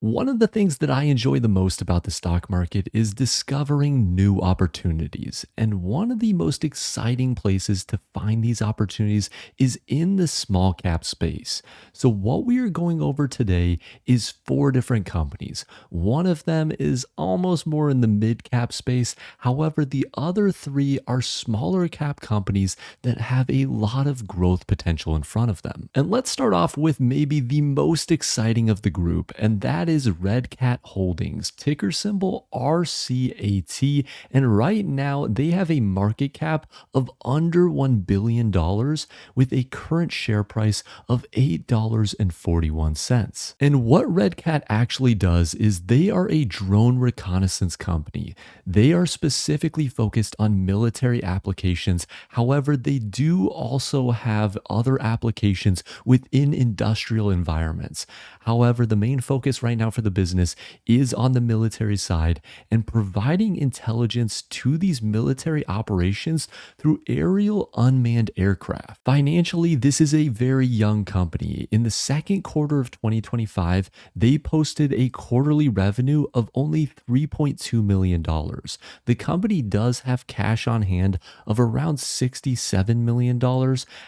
One of the things that I enjoy the most about the stock market is discovering new opportunities. And one of the most exciting places to find these opportunities is in the small cap space. So, what we are going over today is four different companies. One of them is almost more in the mid cap space. However, the other three are smaller cap companies that have a lot of growth potential in front of them. And let's start off with maybe the most exciting of the group, and that is RedCat Holdings, ticker symbol RCAT. And right now, they have a market cap of under $1 billion dollars with a current share price of $8.41. And what RedCat actually does is they are a drone reconnaissance company. They are specifically focused on military applications. However, they do also have other applications within industrial environments. However, the main focus right now for the business is on the military side and providing intelligence to these military operations through aerial unmanned aircraft. Financially, this is a very young company. In the second quarter of 2025, they posted a quarterly revenue of only $3.2 million. The company does have cash on hand of around $67 million.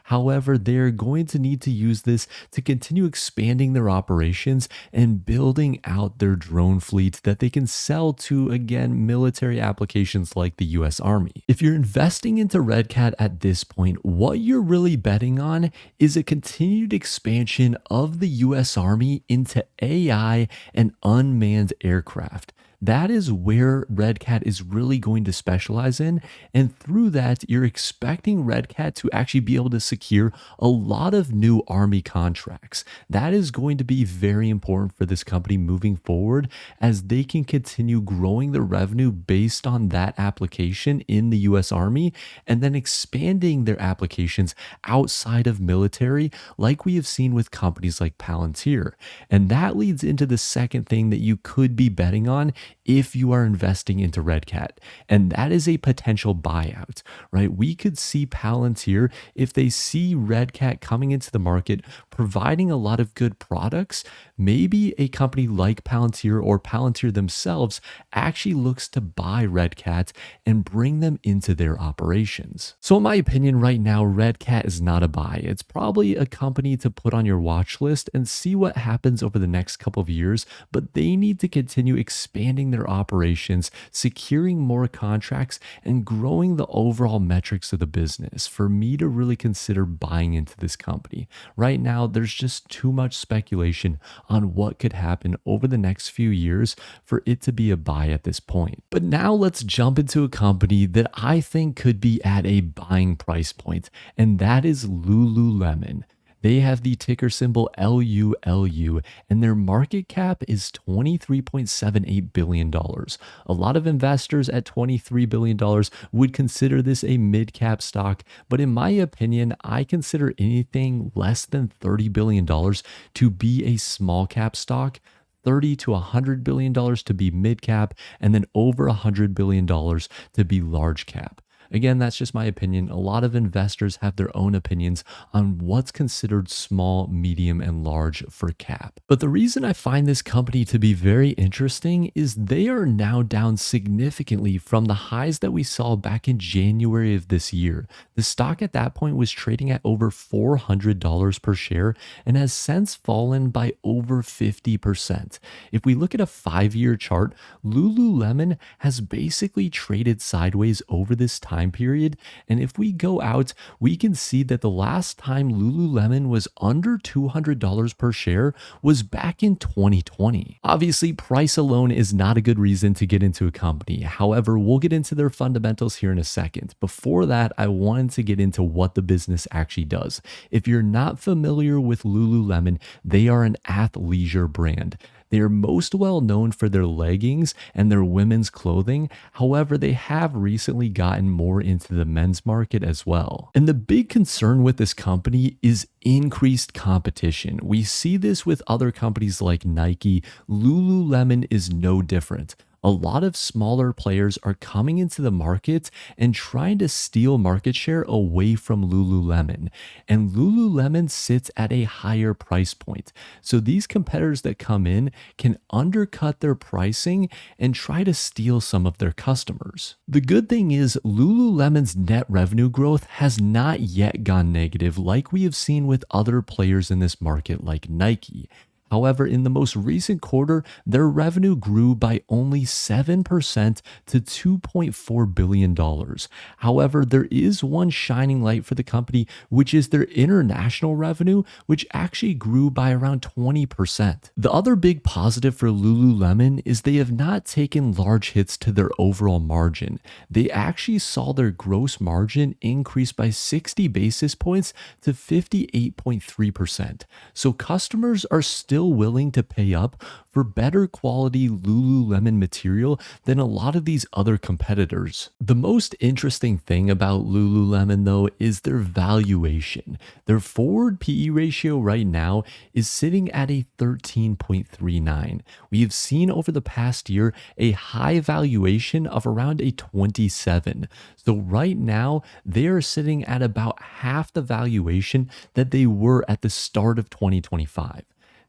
However, they're going to need to use this to continue expanding their operations and building out their drone fleet that they can sell to, again, military applications like the US Army. If you're investing into RedCat at this point, what you're really betting on is a continued expansion of the US Army into AI and unmanned aircraft. That is where RedCat is really going to specialize in. And through that, you're expecting RedCat to actually be able to secure a lot of new Army contracts. That is going to be very important for this company moving forward as they can continue growing their revenue based on that application in the US Army and then expanding their applications outside of military, like we have seen with companies like Palantir. And that leads into the second thing that you could be betting on if you are investing into RedCat, and that is a potential buyout, right? We could see Palantir, if they see RedCat coming into the market, providing a lot of good products, maybe a company like Palantir or Palantir themselves actually looks to buy RedCat and bring them into their operations. So in my opinion, right now, RedCat is not a buy. It's probably a company to put on your watch list and see what happens over the next couple of years, but they need to continue expanding their operations, securing more contracts, and growing the overall metrics of the business for me to really consider buying into this company. Right now, there's just too much speculation on what could happen over the next few years for it to be a buy at this point. But now let's jump into a company that I think could be at a buying price point, and that is Lululemon. They have the ticker symbol LULU, and their market cap is $23.78 billion. A lot of investors at $23 billion would consider this a mid cap stock, but in my opinion, I consider anything less than $30 billion to be a small cap stock. $30 to $100 billion to be mid cap, and then over $100 billion to be large cap. Again, that's just my opinion. A lot of investors have their own opinions on what's considered small, medium, and large for cap. But the reason I find this company to be very interesting is they are now down significantly from the highs that we saw back in January of this year. The stock at that point was trading at over $400 per share and has since fallen by over 50%. If we look at a 5-year chart, Lululemon has basically traded sideways over this time period. And if we go out, we can see that the last time Lululemon was under $200 per share was back in 2020. Obviously, price alone is not a good reason to get into a company. However, we'll get into their fundamentals here in a second. Before that, I wanted to get into what the business actually does. If you're not familiar with Lululemon, they are an athleisure brand. They are most well known for their leggings and their women's clothing. However, they have recently gotten more into the men's market as well. And the big concern with this company is increased competition. We see this with other companies like Nike. Lululemon is no different. A lot of smaller players are coming into the market and trying to steal market share away from Lululemon. And Lululemon sits at a higher price point. So these competitors that come in can undercut their pricing and try to steal some of their customers. The good thing is Lululemon's net revenue growth has not yet gone negative like we have seen with other players in this market like Nike. However, in the most recent quarter, their revenue grew by only 7% to $2.4 billion. dollars. However, there is one shining light for the company, which is their international revenue, which actually grew by around 20%. The other big positive for Lululemon is they have not taken large hits to their overall margin. They actually saw their gross margin increase by 60 basis points to 58.3%. So customers are still willing to pay up for better quality Lululemon material than a lot of these other competitors. The most interesting thing about Lululemon though is their valuation. Their forward PE ratio right now is sitting at a 13.39. We have seen over the past year a high valuation of around a 27. So right now they are sitting at about half the valuation that they were at the start of 2025.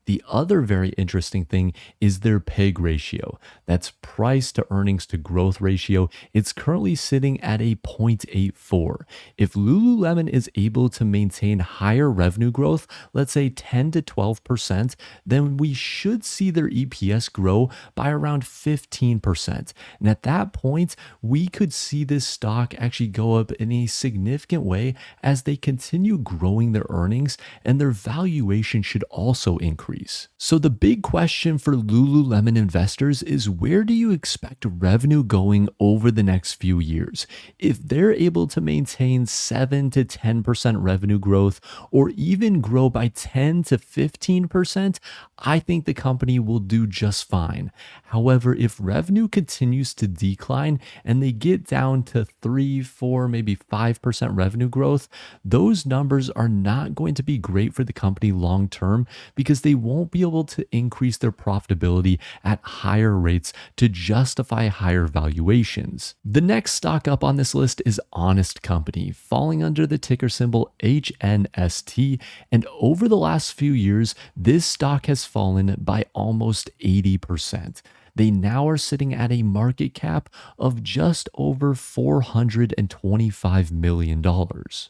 The other very interesting thing is their PEG ratio. That's price to earnings to growth ratio. It's currently sitting at a 0.84. If Lululemon is able to maintain higher revenue growth, let's say 10 to 12%, then we should see their EPS grow by around 15%. And at that point, we could see this stock actually go up in a significant way as they continue growing their earnings, and their valuation should also increase. So the big question for Lululemon investors is, where do you expect revenue going over the next few years? If they're able to maintain 7 to 10% revenue growth or even grow by 10 to 15%, I think the company will do just fine. However, if revenue continues to decline and they get down to 3, 4, maybe 5% revenue growth, those numbers are not going to be great for the company long term because they won't be able to increase their profitability at higher rates to justify higher valuations. The next stock up on this list is Honest Company, falling under the ticker symbol HNST, and over the last few years, this stock has fallen by almost 80%. They now are sitting at a market cap of just over $425 million.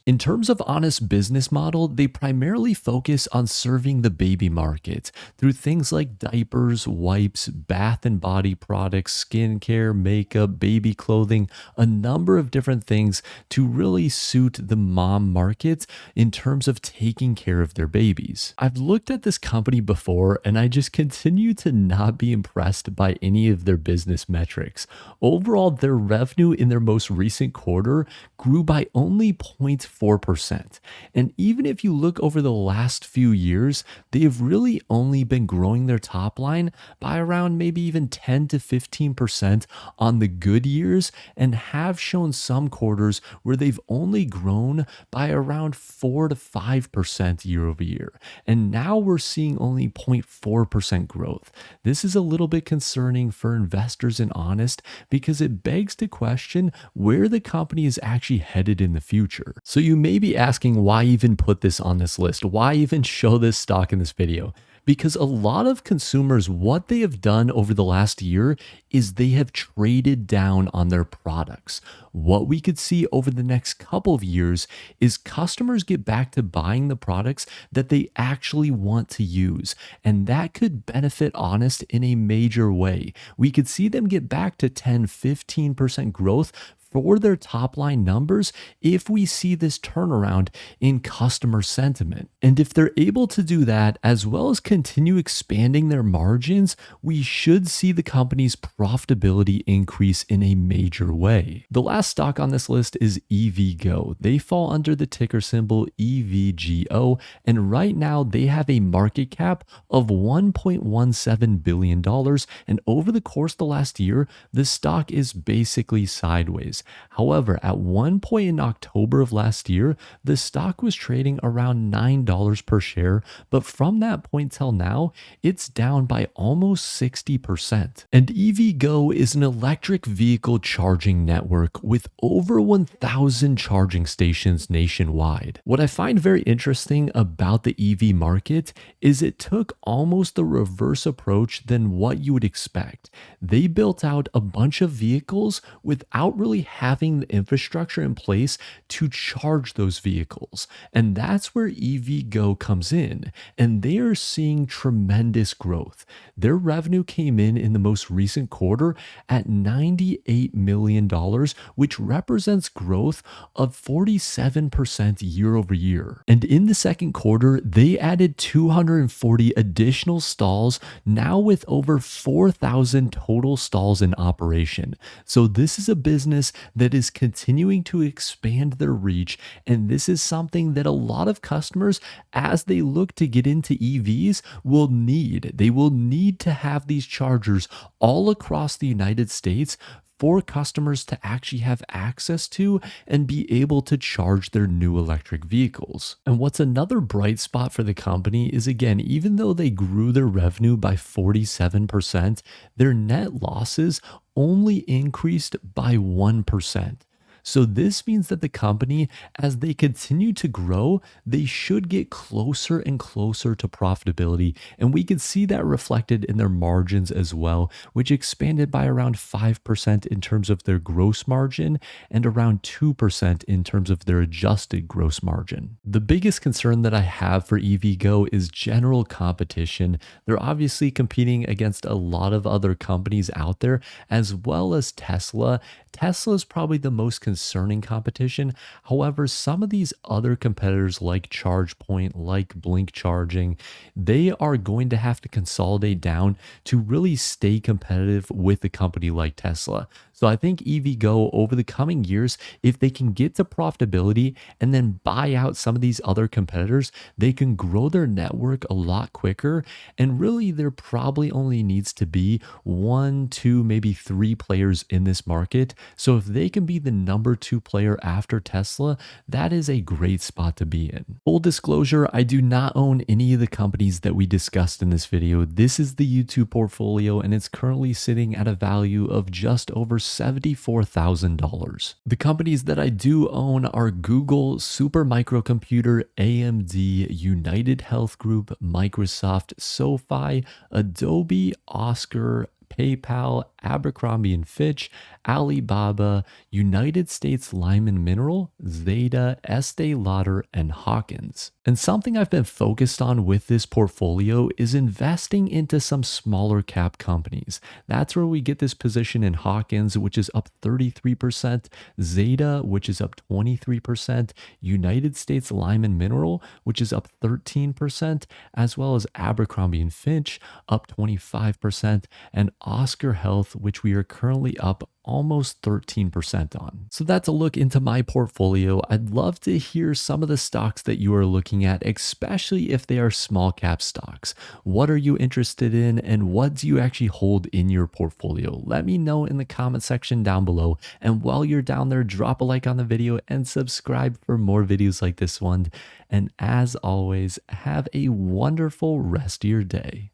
In terms of Honest business model, they primarily focus on serving the baby market through things like diapers, wipes, bath and body products, skincare, makeup, baby clothing, a number of different things to really suit the mom market in terms of taking care of their babies. I've looked at this company before and I just continue to not be impressed by any of their business metrics. Overall, their revenue in their most recent quarter grew by only 0.4%. And even if you look over the last few years, they have really only been growing their top line by around maybe even 10 to 15% on the good years, and have shown some quarters where they've only grown by around 4 to 5% year over year. And now we're seeing only 0.4% growth. This is a little bit concerning for investors in Honest because it begs to question where the company is actually headed in the future. So you may be asking, why even put this on this list? Why even show this stock in this video? Because a lot of consumers, what they have done over the last year is they have traded down on their products. What we could see over the next couple of years is customers get back to buying the products that they actually want to use. And that could benefit Honest in a major way. We could see them get back to 10, 15% growth for their top line numbers if we see this turnaround in customer sentiment. And if they're able to do that, as well as continue expanding their margins, we should see the company's profitability increase in a major way. The last stock on this list is EVGO. They fall under the ticker symbol EVGO, and right now they have a market cap of $1.17 billion. And over the course of the last year, the stock is basically sideways. However, at one point in October of last year, the stock was trading around $9 per share, but from that point till now, it's down by almost 60%. And EVgo is an electric vehicle charging network with over 1,000 charging stations nationwide. What I find very interesting about the EV market is it took almost the reverse approach than what you would expect. They built out a bunch of vehicles without really having the infrastructure in place to charge those vehicles. And that's where EVgo comes in. And they are seeing tremendous growth. Their revenue came in the most recent quarter at $98 million, which represents growth of 47% year over year. And in the second quarter, they added 240 additional stalls, now with over 4,000 total stalls in operation. So this is a business that is continuing to expand their reach, and this is something that a lot of customers, as they look to get into EVs, will need. They will need to have these chargers all across the United States for customers to actually have access to and be able to charge their new electric vehicles. And what's another bright spot for the company is, again, even though they grew their revenue by 47%, their net losses only increased by 1%. So this means that the company, as they continue to grow, they should get closer and closer to profitability. And we can see that reflected in their margins as well, which expanded by around 5% in terms of their gross margin and around 2% in terms of their adjusted gross margin. The biggest concern that I have for EVgo is general competition. They're obviously competing against a lot of other companies out there, as well as Tesla. Tesla is probably the most concerning competition. However, some of these other competitors like ChargePoint, like Blink Charging, they are going to have to consolidate down to really stay competitive with a company like Tesla. So I think EVgo over the coming years, if they can get to profitability and then buy out some of these other competitors, they can grow their network a lot quicker. And really, there probably only needs to be one, two, maybe three players in this market. So if they can be the number two player after Tesla, that is a great spot to be in. Full disclosure, I do not own any of the companies that we discussed in this video. This is the YouTube portfolio, and it's currently sitting at a value of just over $74,000. The companies that I do own are Google, Super Microcomputer, AMD, United Health Group, Microsoft, SoFi, Adobe, Oscar, PayPal, Abercrombie and Fitch, Alibaba, United States Lime and Mineral, Zeta, Estee Lauder, and Hawkins. And something I've been focused on with this portfolio is investing into some smaller cap companies. That's where we get this position in Hawkins, which is up 33%, Zeta, which is up 23%, United States Lime and Mineral, which is up 13%, as well as Abercrombie and Fitch, up 25%, and Oscar Health, which we are currently up almost 13% on. So that's a look into my portfolio. I'd love to hear some of the stocks that you are looking at, especially if they are small cap stocks. What are you interested in, and what do you actually hold in your portfolio? Let me know in the comment section down below. And while you're down there, drop a like on the video and subscribe for more videos like this one. And as always, have a wonderful rest of your day.